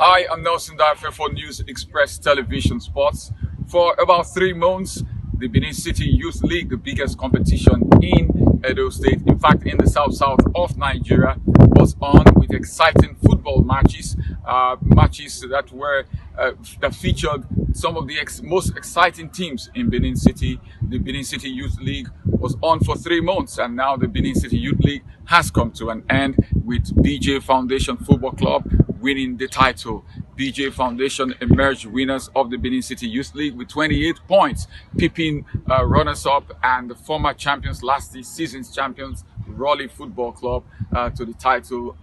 Hi, I'm Nelson Dafe for News Express Television Sports. For about 3 months, the Benin City Youth League, the biggest competition in Edo State, in fact in the south of Nigeria, was on with exciting football matches, matches that featured some of the most exciting teams in Benin City. The Benin City Youth League was on for 3 months, and now the Benin City Youth League has come to an end with BJ Foundation Football Club winning the title. BJ Foundation emerged winners of the Benin City Youth League with 28 points, pipping runners-up and the former champions, last season's champions, Raleigh Football Club, to the title.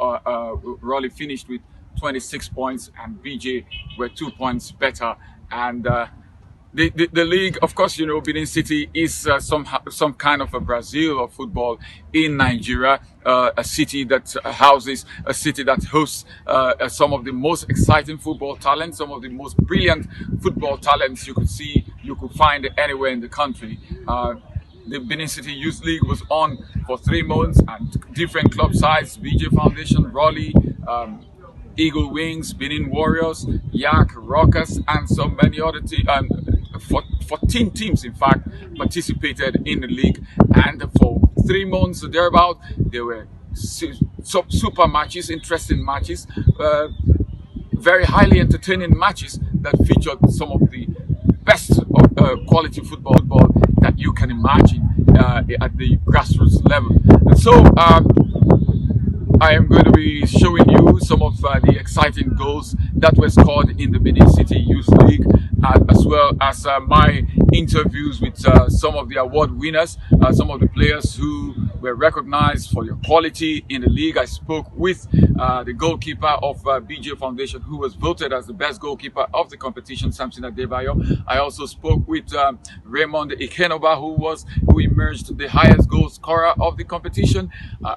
Raleigh finished with 26 points and BJ were 2 points better. And the league, of course, you know, Benin City is some kind of a Brazil of football in Nigeria, a city that hosts some of the most exciting football talents, some of the most brilliant football talents you could find anywhere in the country. The Benin City Youth League was on for 3 months, and different club sides: BJ Foundation, Raleigh, Eagle Wings, Benin Warriors, Yak, Rockers, and so many other teams. 14 teams, in fact, participated in the league, and for 3 months or thereabout, there were super matches, interesting matches, very highly entertaining matches that featured some of the best quality football that you can imagine at the grassroots level. And so I am going to be showing you some of the exciting goals that were scored in the Benin City Youth League, as well as my interviews with some of the award winners, some of the players who were recognized for their quality in the league. I spoke with the goalkeeper of BJ Foundation, who was voted as the best goalkeeper of the competition, Samson Adebayo. I also spoke with Raymond Ikenoba, who emerged the highest goal scorer of the competition,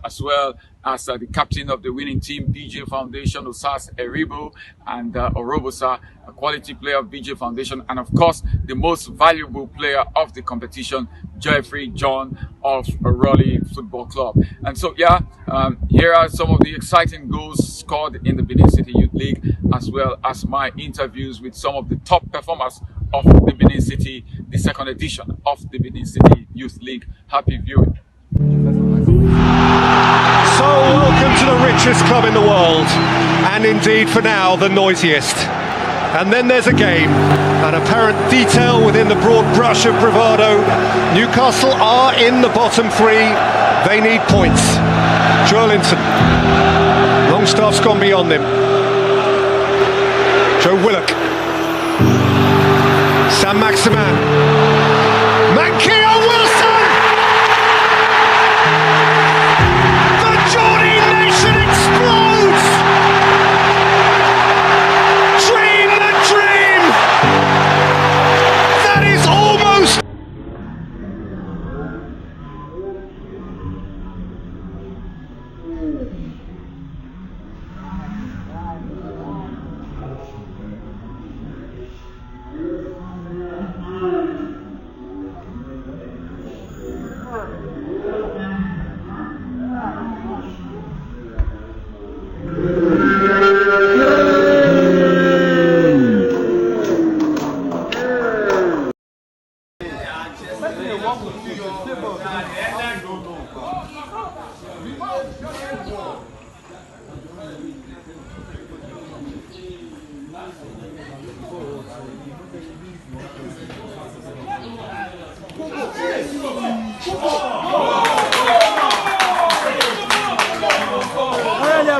as well as the captain of the winning team, BJ Foundation, Osas Eribo, and Orobosa, a quality player of BJ Foundation, and of course the most valuable player of the competition, Jeffrey John of Raleigh Football Club. And so here are some of the exciting goals scored in the Benin City Youth League, as well as my interviews with some of the top performers of the Benin City, the second edition of the Benin City Youth League. Happy viewing. So welcome to the richest club in the world, and indeed for now the noisiest. And then there's a game, an apparent detail within the broad brush of bravado. Newcastle are in the bottom 3, they need points. Joelinton, Longstaff's gone beyond him. Joe Willock, Sam Maximan, Mankio Wilson!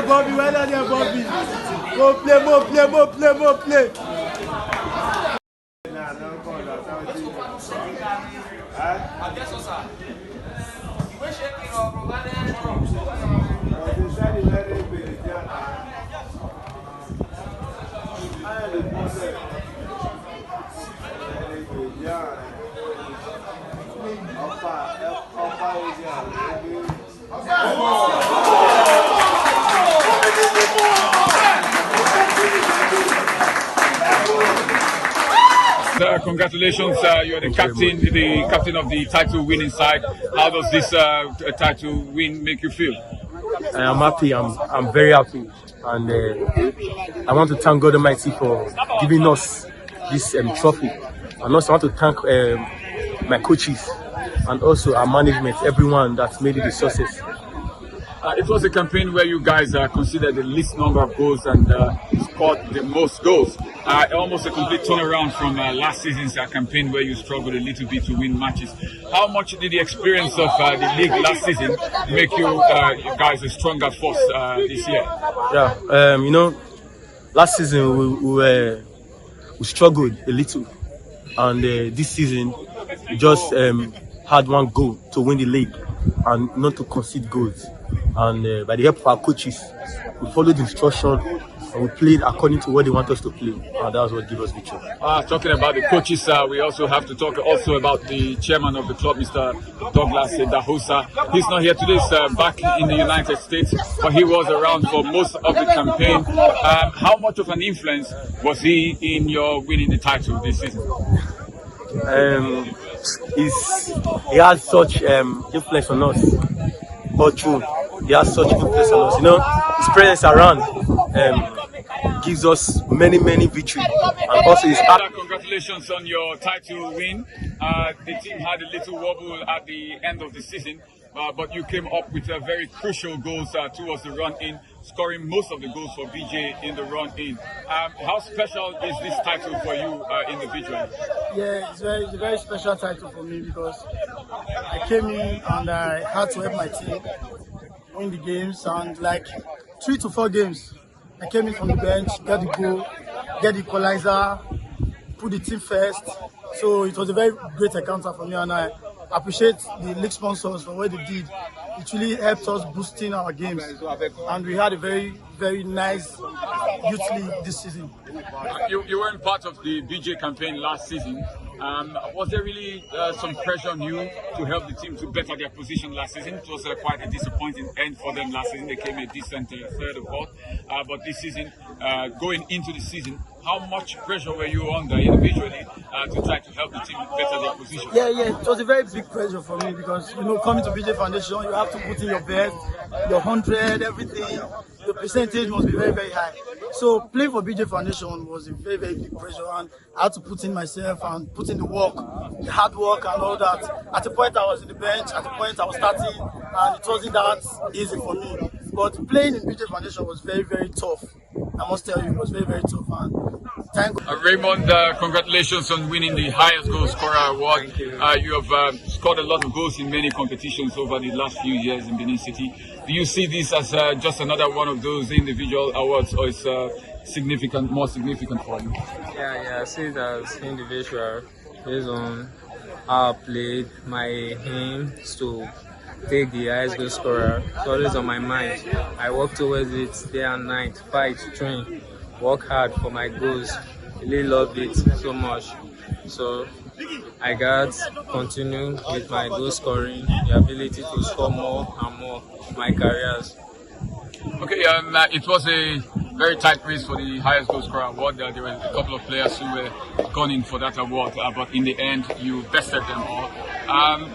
Bobby, well done there, Bobby. Go play, more play. Congratulations, you're the captain of the title winning side. How does this title win make you feel? I'm happy. I'm very happy, and I want to thank God Almighty for giving us this trophy. And also, I want to thank my coaches and also our management, everyone that's made it a success. It was a campaign where you guys considered the least number of goals and scored the most goals. Almost a complete turnaround from last season's campaign where you struggled a little bit to win matches. How much did the experience of the league last season make you guys a stronger force this year? Yeah, last season we struggled a little, and this season we just had one goal to win the league and not to concede goals. And by the help of our coaches, we followed the instruction and we played according to what they want us to play. And that was what gave us victory. Talking about the coaches, we also have to talk also about the chairman of the club, Mr. Douglas Dahosa. He's not here today, he's back in the United States, but he was around for most of the campaign. How much of an influence was he in your winning the title this season? He had such influence on us. But true, he has such influence on us. His presence around gives us many victories. And also his congratulations on your title win. The team had a little wobble at the end of the season, but you came up with very crucial goals towards the run-in, scoring most of the goals for BJ in the run-in. How special is this title for you individually? Yeah, it's a very special title for me because I came in and I had to help my team win the games, and like 3 to 4 games, I came in from the bench, get the goal, get the equalizer, put the team first. So it was a very great encounter for me, and I appreciate the league sponsors for what they did. It really helped us boosting our games, and we had a very nice youth league this season. You weren't part of the BJ campaign last season. Was there really some pressure on you to help the team to better their position last season? It was quite a disappointing end for them last season. They came a decent third or fourth. But this season, going into the season, how much pressure were you under individually to try to help the team better their position? Yeah, it was a very big pressure for me because, coming to BJ Foundation, you have to put in your best, your 100, everything. The percentage must be very high. So playing for BJ Foundation was a very big pressure, and I had to put in myself and put in the work, the hard work and all that. At the point I was in the bench, at the point I was starting, and it wasn't that easy for me. But playing in BJ Foundation was very tough. I must tell you, it was very tough. And thank God. Raymond, congratulations on winning the highest goal scorer award. Thank you. You have scored a lot of goals in many competitions over the last few years in Benin City. Do you see this as just another one of those individual awards, or is more significant for you? Yeah, I see it as individual based on how I played. My aim is to take the highest goal scorer. It's always on my mind. I work towards it day and night, fight, train, work hard for my goals. Really love it so much. So I got continue with my goal scoring, the ability to score more and more in my careers. Okay, it was a very tight race for the highest goal scorer award. There were a couple of players who were gunning for that award, but in the end, you bested them all.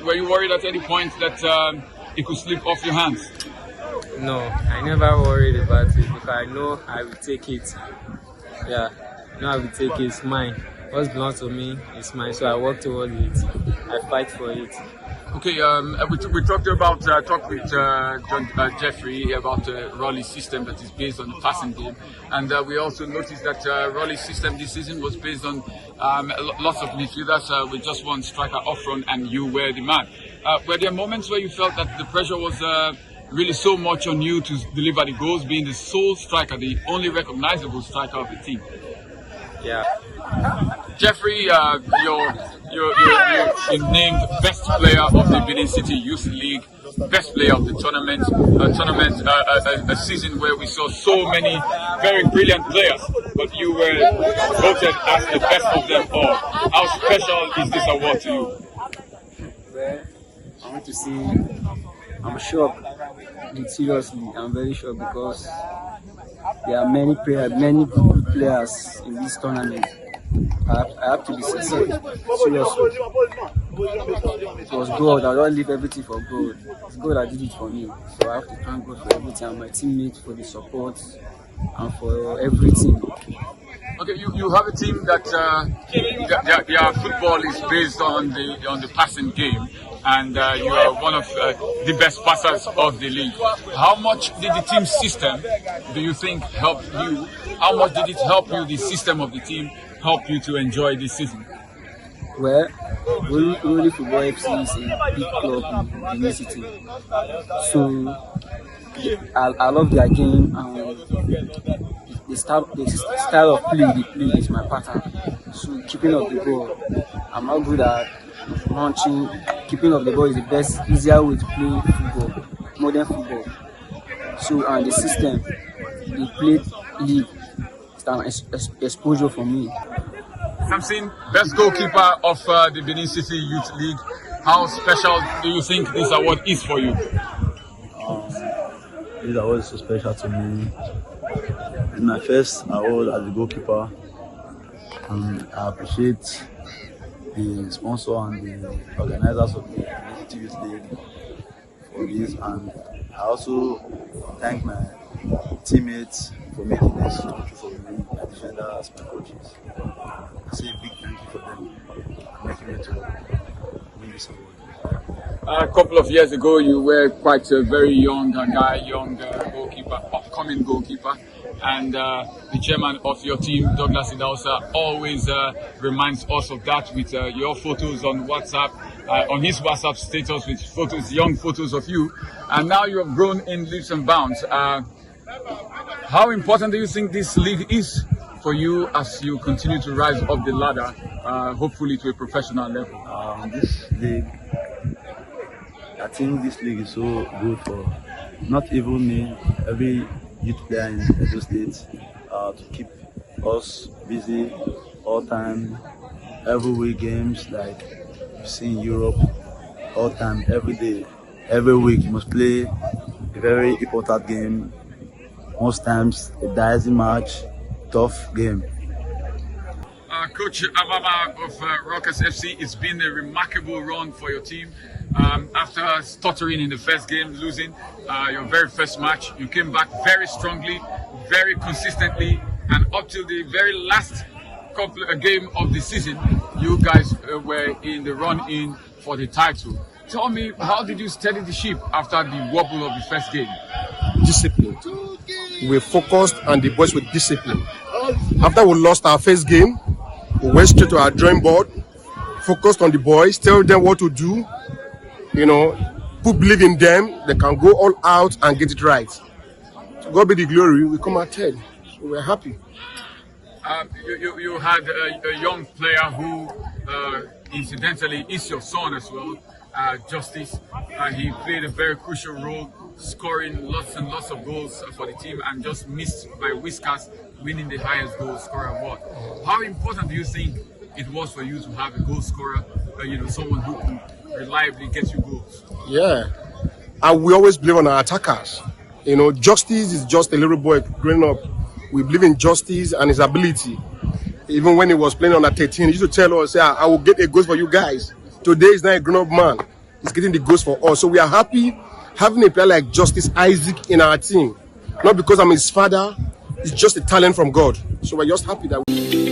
Were you worried at any point that it could slip off your hands? No, I never worried about it because I know I will take it. Yeah, I know I will take it. It's mine. What's belongs to me is mine, so I work towards it. I fight for it. Okay, we talked with Jeffrey about Raleigh's system that is based on the passing game, and we also noticed that Raleigh's system this season was based on lots of midfielders with just one striker up front, and you were the man. Were there moments where you felt that the pressure was really so much on you to deliver the goals, being the sole striker, the only recognizable striker of the team? Yeah. Jeffrey, you're named best player of the Benin City Youth League, best player of the tournament, a season where we saw so many very brilliant players, but you were voted as the best of them all. How special is this award to you? Well, I want to say I'm shocked. Seriously, I'm very shocked because there are many good players in this tournament. I have to be sincere, seriously. It was God. I don't leave everything for God. It's God that did it for me. So I have to thank God for everything and my teammates for the support and for everything. Okay, you have a team that their football is based on the passing game, and you are one of the best passers of the league. How much did the team system, do you think, help you? How much did it help you? The system of the team help you to enjoy this season? Well, Only Football FC is a big club in Benin City. So I love their game and the style of play they play is my pattern. So keeping up the ball, I'm not good at launching. Keeping up the ball is the best, easier way to play football, modern football. So and the system they play league, it's an exposure for me. Samson, best goalkeeper of the Benin City Youth League. How special do you think this award is for you? This award is so special to me. It's my first award as a goalkeeper. I appreciate the sponsor and the organizers of the Benin City Youth League for this, and I also thank my teammates for making this true for me, my defenders, my coaches. I say a big thank you for them making me to win this award. A couple of years ago, you were quite a very young guy, goalkeeper, upcoming goalkeeper, and the chairman of your team, Douglas Idausa, always reminds us of that with your photos on WhatsApp, on his WhatsApp status with photos, young photos of you, and now you have grown in leaps and bounds. How important do you think this league is for you as you continue to rise up the ladder, hopefully to a professional level? This league, I think this league is so good for not even me, every youth player in Edo State, to keep us busy all time, every week games like you see in Europe, all time, every day, every week you must play a very important game. Most times a dicey match, tough game. Coach Ababa of Rockers FC, it's been a remarkable run for your team. After stuttering in the first game, losing your very first match, you came back very strongly, very consistently, and up till the very last game of the season, you guys were in the run-in for the title. Tell me, how did you steady the ship after the wobble of the first game? Discipline. We focused and the boys with discipline. After we lost our first game, we went straight to our drawing board, focused on the boys, tell them what to do, put believe in them, they can go all out and get it right. To God be the glory, we come out ahead. So we're happy. You had a young player who incidentally is your son as well, Justice. He played a very crucial role, scoring lots and lots of goals for the team and just missed by whiskers winning the highest goal scorer award. How important do you think it was for you to have a goal scorer, someone who can reliably get you goals? Yeah, and we always believe on our attackers. Justice is just a little boy growing up. We believe in Justice and his ability. Even when he was playing under 13, he used to tell us, I will get a goal for you guys. Today he's not a grown-up man. He's getting the goals for us. So we are happy having a player like Justice Isaac in our team. Not because I'm his father, it's just a talent from God. So we're just happy that we